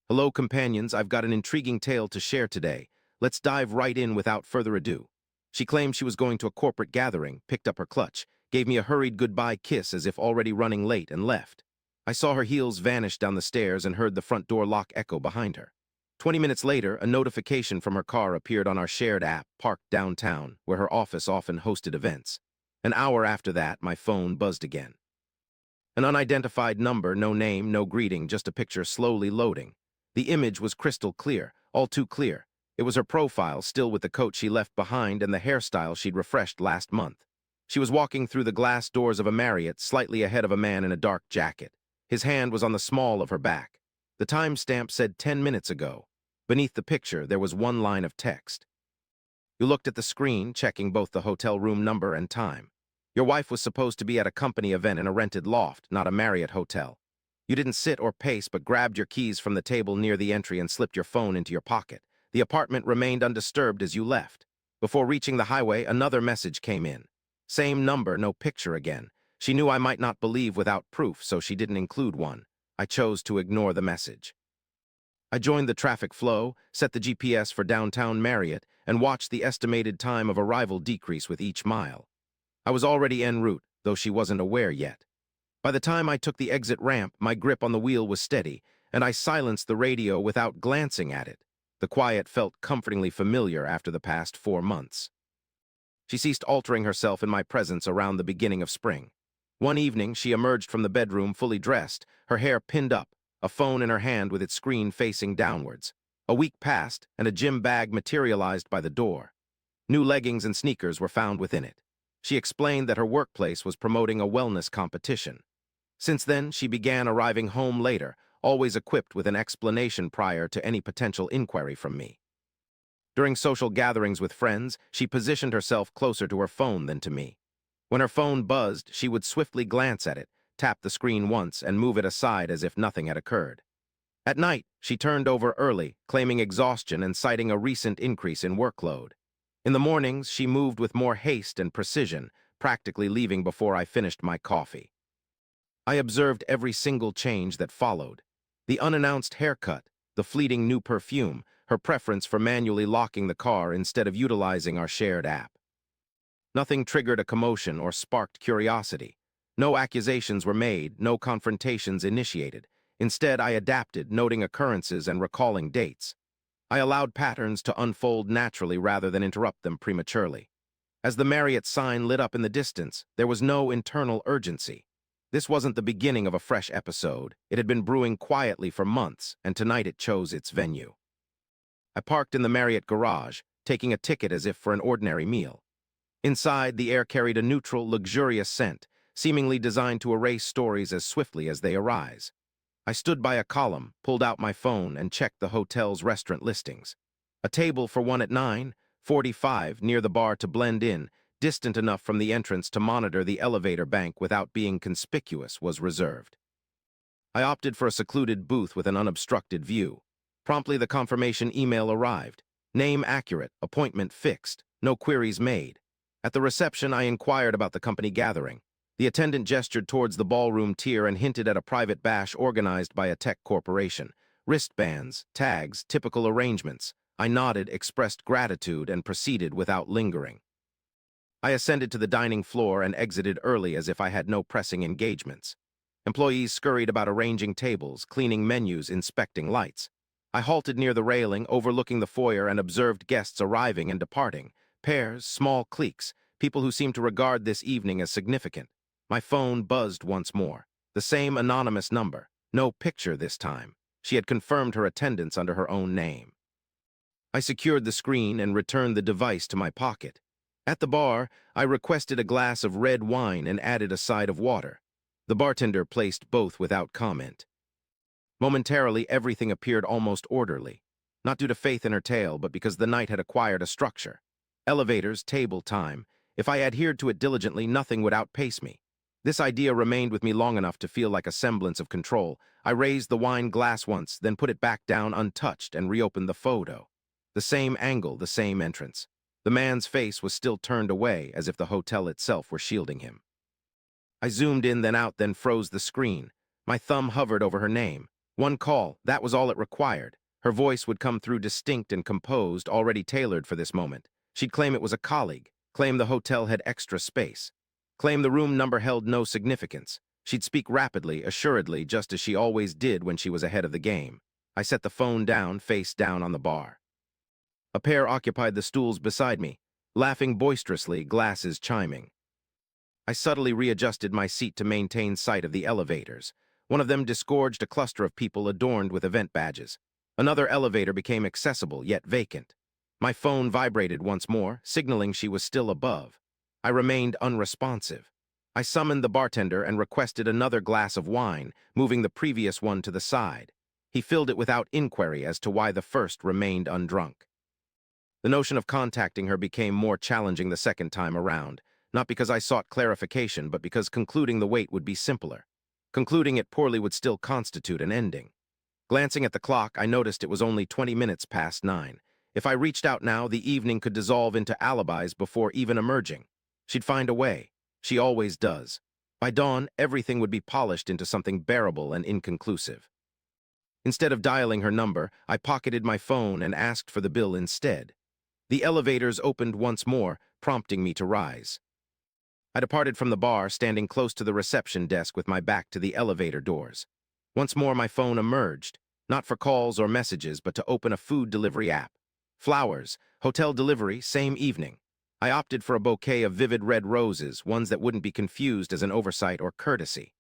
Hello, companions, I've got an intriguing tale to share today. Let's dive right in without further ado. She claimed she was going to a corporate gathering, picked up her clutch, gave me a hurried goodbye kiss as if already running late, and left. I saw her heels vanish down the stairs and heard the front door lock echo behind her. 20 minutes later, a notification from her car appeared on our shared app, parked downtown, where her office often hosted events. An hour after that, my phone buzzed again. An unidentified number, no name, no greeting, just a picture slowly loading. The image was crystal clear, all too clear. It was her profile, still with the coat she left behind and the hairstyle she'd refreshed last month. She was walking through the glass doors of a Marriott, slightly ahead of a man in a dark jacket. His hand was on the small of her back. The timestamp said 10 minutes ago. Beneath the picture, there was one line of text. You looked at the screen, checking both the hotel room number and time. Your wife was supposed to be at a company event in a rented loft, not a Marriott hotel. You didn't sit or pace, but grabbed your keys from the table near the entry and slipped your phone into your pocket. The apartment remained undisturbed as you left. Before reaching the highway, another message came in. Same number, no picture again. She knew I might not believe without proof, so she didn't include one. I chose to ignore the message. I joined the traffic flow, set the GPS for downtown Marriott, and watched the estimated time of arrival decrease with each mile. I was already en route, though she wasn't aware yet. By the time I took the exit ramp, my grip on the wheel was steady, and I silenced the radio without glancing at it. The quiet felt comfortingly familiar after the past 4 months. She ceased altering herself in my presence around the beginning of spring. One evening, she emerged from the bedroom fully dressed, her hair pinned up, a phone in her hand with its screen facing downwards. A week passed, and a gym bag materialized by the door. New leggings and sneakers were found within it. She explained that her workplace was promoting a wellness competition. Since then, she began arriving home later, always equipped with an explanation prior to any potential inquiry from me. During social gatherings with friends, she positioned herself closer to her phone than to me. When her phone buzzed, she would swiftly glance at it, tap the screen once, and move it aside as if nothing had occurred. At night, she turned over early, claiming exhaustion and citing a recent increase in workload. In the mornings, she moved with more haste and precision, practically leaving before I finished my coffee. I observed every single change that followed. The unannounced haircut, the fleeting new perfume, her preference for manually locking the car instead of utilizing our shared app. Nothing triggered a commotion or sparked curiosity. No accusations were made, no confrontations initiated. Instead, I adapted, noting occurrences and recalling dates. I allowed patterns to unfold naturally rather than interrupt them prematurely. As the Marriott sign lit up in the distance, there was no internal urgency. This wasn't the beginning of a fresh episode. It had been brewing quietly for months, and tonight it chose its venue. I parked in the Marriott garage, taking a ticket as if for an ordinary meal. Inside, the air carried a neutral, luxurious scent, seemingly designed to erase stories as swiftly as they arise. I stood by a column, pulled out my phone, and checked the hotel's restaurant listings. A table for one at 9:45 near the bar to blend in, distant enough from the entrance to monitor the elevator bank without being conspicuous, was reserved. I opted for a secluded booth with an unobstructed view. Promptly, the confirmation email arrived. Name accurate, appointment fixed, no queries made. At the reception, I inquired about the company gathering. The attendant gestured towards the ballroom tier and hinted at a private bash organized by a tech corporation. Wristbands, tags, typical arrangements. I nodded, expressed gratitude, and proceeded without lingering. I ascended to the dining floor and exited early as if I had no pressing engagements. Employees scurried about arranging tables, cleaning menus, inspecting lights. I halted near the railing, overlooking the foyer, and observed guests arriving and departing. Pairs, small cliques, people who seemed to regard this evening as significant. My phone buzzed once more. The same anonymous number. No picture this time. She had confirmed her attendance under her own name. I secured the screen and returned the device to my pocket. At the bar, I requested a glass of red wine and added a side of water. The bartender placed both without comment. Momentarily, everything appeared almost orderly, not due to faith in her tale, but because the night had acquired a structure. Elevators, table time. If I adhered to it diligently, nothing would outpace me. This idea remained with me long enough to feel like a semblance of control. I raised the wine glass once, then put it back down untouched and reopened the photo. The same angle, the same entrance. The man's face was still turned away, as if the hotel itself were shielding him. I zoomed in, then out, then froze the screen. My thumb hovered over her name. One call, that was all it required. Her voice would come through distinct and composed, already tailored for this moment. She'd claim it was a colleague, claim the hotel had extra space, claim the room number held no significance. She'd speak rapidly, assuredly, just as she always did when she was ahead of the game. I set the phone down, face down on the bar. A pair occupied the stools beside me, laughing boisterously, glasses chiming. I subtly readjusted my seat to maintain sight of the elevators. One of them disgorged a cluster of people adorned with event badges. Another elevator became accessible, yet vacant. My phone vibrated once more, signaling she was still above. I remained unresponsive. I summoned the bartender and requested another glass of wine, moving the previous one to the side. He filled it without inquiry as to why the first remained undrunk. The notion of contacting her became more challenging the second time around, not because I sought clarification, but because concluding the wait would be simpler. Concluding it poorly would still constitute an ending. Glancing at the clock, I noticed it was only 20 minutes past 9. If I reached out now, the evening could dissolve into alibis before even emerging. She'd find a way. She always does. By dawn, everything would be polished into something bearable and inconclusive. Instead of dialing her number, I pocketed my phone and asked for the bill instead. The elevators opened once more, prompting me to rise. I departed from the bar, standing close to the reception desk with my back to the elevator doors. Once more my phone emerged, not for calls or messages, but to open a food delivery app. Flowers, hotel delivery, same evening. I opted for a bouquet of vivid red roses, ones that wouldn't be confused as an oversight or courtesy.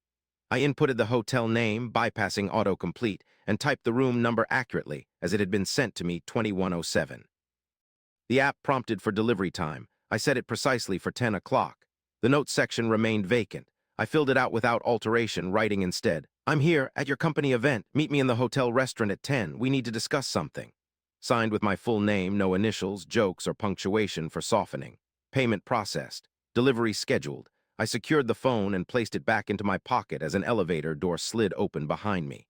I inputted the hotel name, bypassing autocomplete, and typed the room number accurately, as it had been sent to me 2107. The app prompted for delivery time. I set it precisely for 10 o'clock. The notes section remained vacant. I filled it out without alteration, writing instead, "I'm here, at your company event. Meet me in the hotel restaurant at 10. We need to discuss something." Signed with my full name, no initials, jokes, or punctuation for softening. Payment processed. Delivery scheduled. I secured the phone and placed it back into my pocket as an elevator door slid open behind me.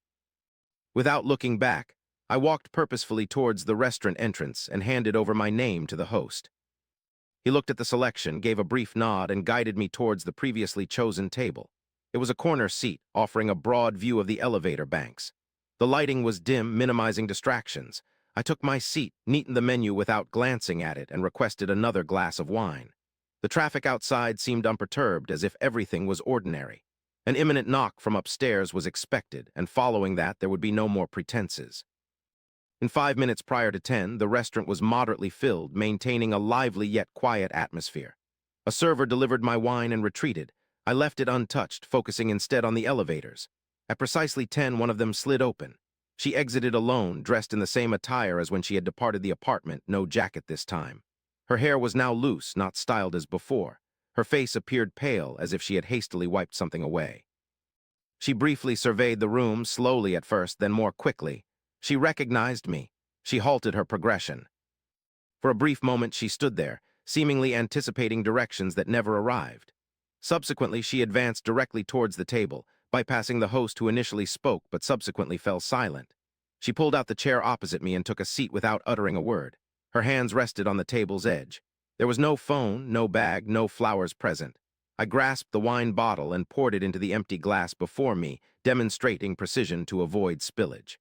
Without looking back, I walked purposefully towards the restaurant entrance and handed over my name to the host. He looked at the selection, gave a brief nod, and guided me towards the previously chosen table. It was a corner seat, offering a broad view of the elevator banks. The lighting was dim, minimizing distractions. I took my seat, neatened the menu without glancing at it, and requested another glass of wine. The traffic outside seemed unperturbed, as if everything was ordinary. An imminent knock from upstairs was expected, and following that, there would be no more pretenses. In 5 minutes prior to 10, the restaurant was moderately filled, maintaining a lively yet quiet atmosphere. A server delivered my wine and retreated. I left it untouched, focusing instead on the elevators. At precisely 10, one of them slid open. She exited alone, dressed in the same attire as when she had departed the apartment, no jacket this time. Her hair was now loose, not styled as before. Her face appeared pale, as if she had hastily wiped something away. She briefly surveyed the room, slowly at first, then more quickly. She recognized me. She halted her progression. For a brief moment she stood there, seemingly anticipating directions that never arrived. Subsequently, she advanced directly towards the table, bypassing the host who initially spoke but subsequently fell silent. She pulled out the chair opposite me and took a seat without uttering a word. Her hands rested on the table's edge. There was no phone, no bag, no flowers present. I grasped the wine bottle and poured it into the empty glass before me, demonstrating precision to avoid spillage.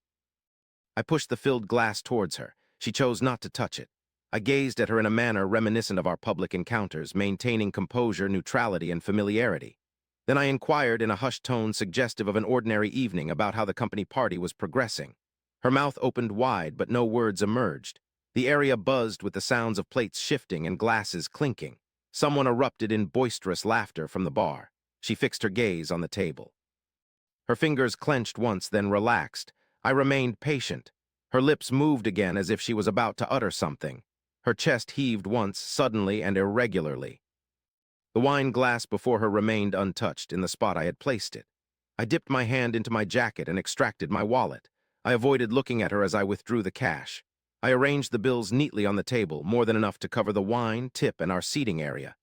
I pushed the filled glass towards her. She chose not to touch it. I gazed at her in a manner reminiscent of our public encounters, maintaining composure, neutrality, and familiarity. Then I inquired in a hushed tone suggestive of an ordinary evening about how the company party was progressing. Her mouth opened wide, but no words emerged. The area buzzed with the sounds of plates shifting and glasses clinking. Someone erupted in boisterous laughter from the bar. She fixed her gaze on the table. Her fingers clenched once, then relaxed. I remained patient. Her lips moved again as if she was about to utter something. Her chest heaved once, suddenly and irregularly. The wine glass before her remained untouched in the spot I had placed it. I dipped my hand into my jacket and extracted my wallet. I avoided looking at her as I withdrew the cash. I arranged the bills neatly on the table, more than enough to cover the wine, tip, and our seating area.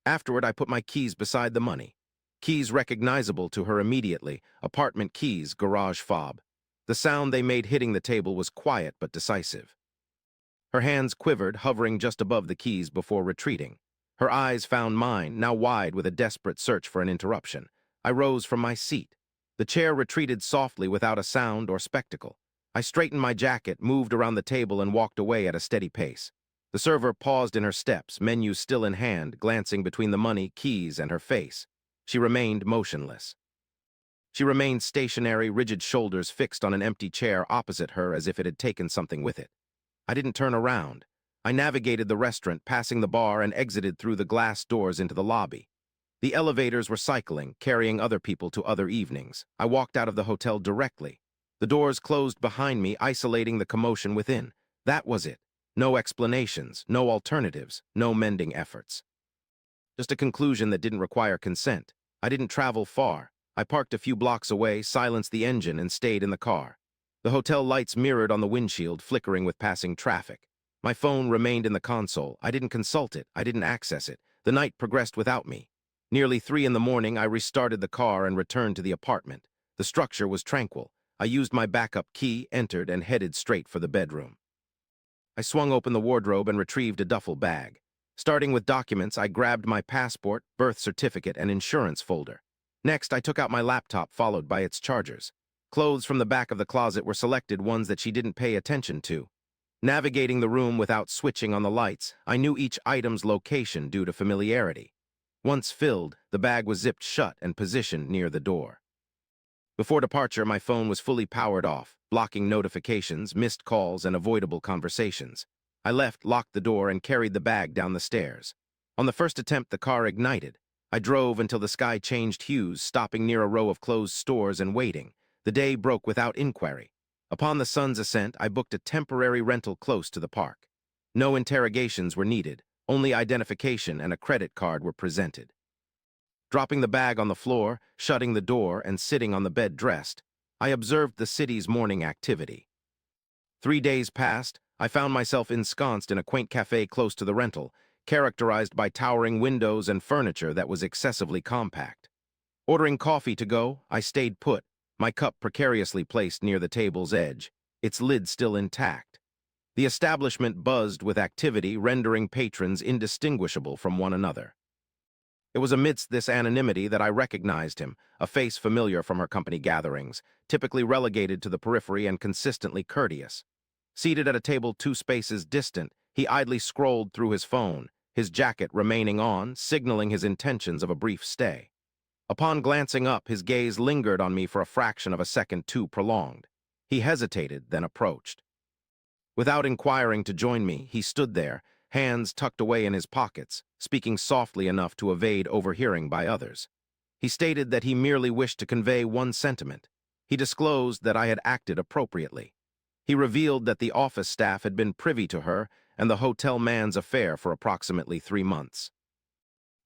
Afterward, I put my keys beside the money. Keys recognizable to her immediately, apartment keys, garage fob. The sound they made hitting the table was quiet but decisive. Her hands quivered, hovering just above the keys before retreating. Her eyes found mine, now wide with a desperate search for an interruption. I rose from my seat. The chair retreated softly without a sound or spectacle. I straightened my jacket, moved around the table, and walked away at a steady pace. The server paused in her steps, menu still in hand, glancing between the money, keys, and her face. She remained motionless. She remained stationary, rigid shoulders fixed on an empty chair opposite her as if it had taken something with it. I didn't turn around. I navigated the restaurant, passing the bar, and exited through the glass doors into the lobby. The elevators were cycling, carrying other people to other evenings. I walked out of the hotel directly. The doors closed behind me, isolating the commotion within. That was it. No explanations, no alternatives, no mending efforts. Just a conclusion that didn't require consent. I didn't travel far. I parked a few blocks away, silenced the engine, and stayed in the car. The hotel lights mirrored on the windshield, flickering with passing traffic. My phone remained in the console. I didn't consult it. I didn't access it. The night progressed without me. Nearly 3 in the morning, I restarted the car and returned to the apartment. The structure was tranquil. I used my backup key, entered, and headed straight for the bedroom. I swung open the wardrobe and retrieved a duffel bag. Starting with documents, I grabbed my passport, birth certificate, and insurance folder. Next, I took out my laptop, followed by its chargers. Clothes from the back of the closet were selected, ones that she didn't pay attention to. Navigating the room without switching on the lights, I knew each item's location due to familiarity. Once filled, the bag was zipped shut and positioned near the door. Before departure, my phone was fully powered off, blocking notifications, missed calls, and avoidable conversations. I left, locked the door, and carried the bag down the stairs. On the first attempt, the car ignited. I drove until the sky changed hues, stopping near a row of closed stores and waiting. The day broke without inquiry. Upon the sun's ascent, I booked a temporary rental close to the park. No interrogations were needed. Only identification and a credit card were presented. Dropping the bag on the floor, shutting the door, and sitting on the bed dressed, I observed the city's morning activity. 3 days passed. I found myself ensconced in a quaint cafe close to the rental, characterized by towering windows and furniture that was excessively compact. Ordering coffee to go, I stayed put, my cup precariously placed near the table's edge, its lid still intact. The establishment buzzed with activity, rendering patrons indistinguishable from one another. It was amidst this anonymity that I recognized him, a face familiar from her company gatherings, typically relegated to the periphery and consistently courteous. Seated at a table 2 spaces distant, he idly scrolled through his phone, his jacket remaining on, signaling his intentions of a brief stay. Upon glancing up, his gaze lingered on me for a fraction of a second too prolonged. He hesitated, then approached. Without inquiring to join me, he stood there, hands tucked away in his pockets, speaking softly enough to evade overhearing by others. He stated that he merely wished to convey one sentiment. He disclosed that I had acted appropriately. He revealed that the office staff had been privy to her and the hotel man's affair for approximately 3 months.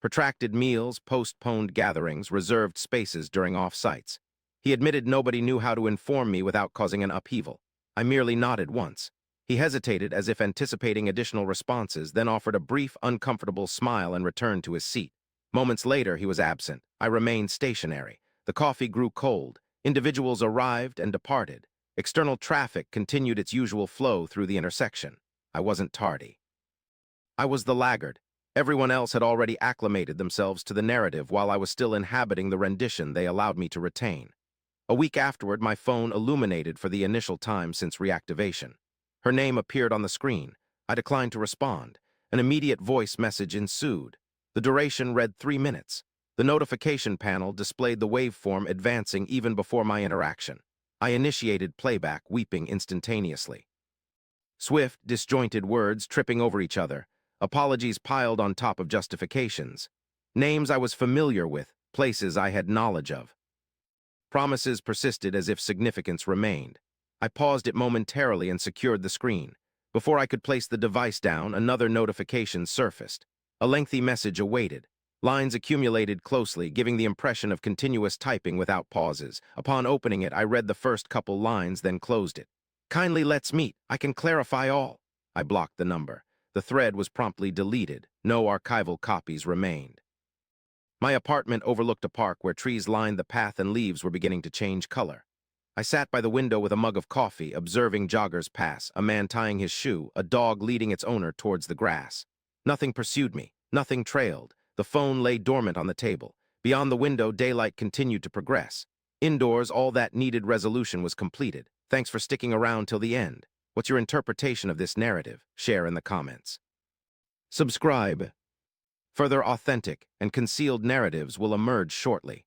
Protracted meals, postponed gatherings, reserved spaces during off-sites. He admitted nobody knew how to inform me without causing an upheaval. I merely nodded once. He hesitated as if anticipating additional responses, then offered a brief, uncomfortable smile and returned to his seat. Moments later, he was absent. I remained stationary. The coffee grew cold. Individuals arrived and departed. External traffic continued its usual flow through the intersection. I wasn't tardy. I was the laggard. Everyone else had already acclimated themselves to the narrative while I was still inhabiting the rendition they allowed me to retain. A week afterward, my phone illuminated for the initial time since reactivation. Her name appeared on the screen. I declined to respond. An immediate voice message ensued. The duration read 3 minutes. The notification panel displayed the waveform advancing even before my interaction. I initiated playback, weeping instantaneously. Swift, disjointed words tripping over each other. Apologies piled on top of justifications. Names I was familiar with, places I had knowledge of. Promises persisted as if significance remained. I paused it momentarily and secured the screen. Before I could place the device down, another notification surfaced. A lengthy message awaited. Lines accumulated closely, giving the impression of continuous typing without pauses. Upon opening it, I read the first couple lines, then closed it. "Kindly let's meet. I can clarify all." I blocked the number. The thread was promptly deleted. No archival copies remained. My apartment overlooked a park where trees lined the path and leaves were beginning to change color. I sat by the window with a mug of coffee, observing joggers pass, a man tying his shoe, a dog leading its owner towards the grass. Nothing pursued me. Nothing trailed. The phone lay dormant on the table. Beyond the window, daylight continued to progress. Indoors, all that needed resolution was completed. Thanks for sticking around till the end. What's your interpretation of this narrative? Share in the comments. Subscribe. Further authentic and concealed narratives will emerge shortly.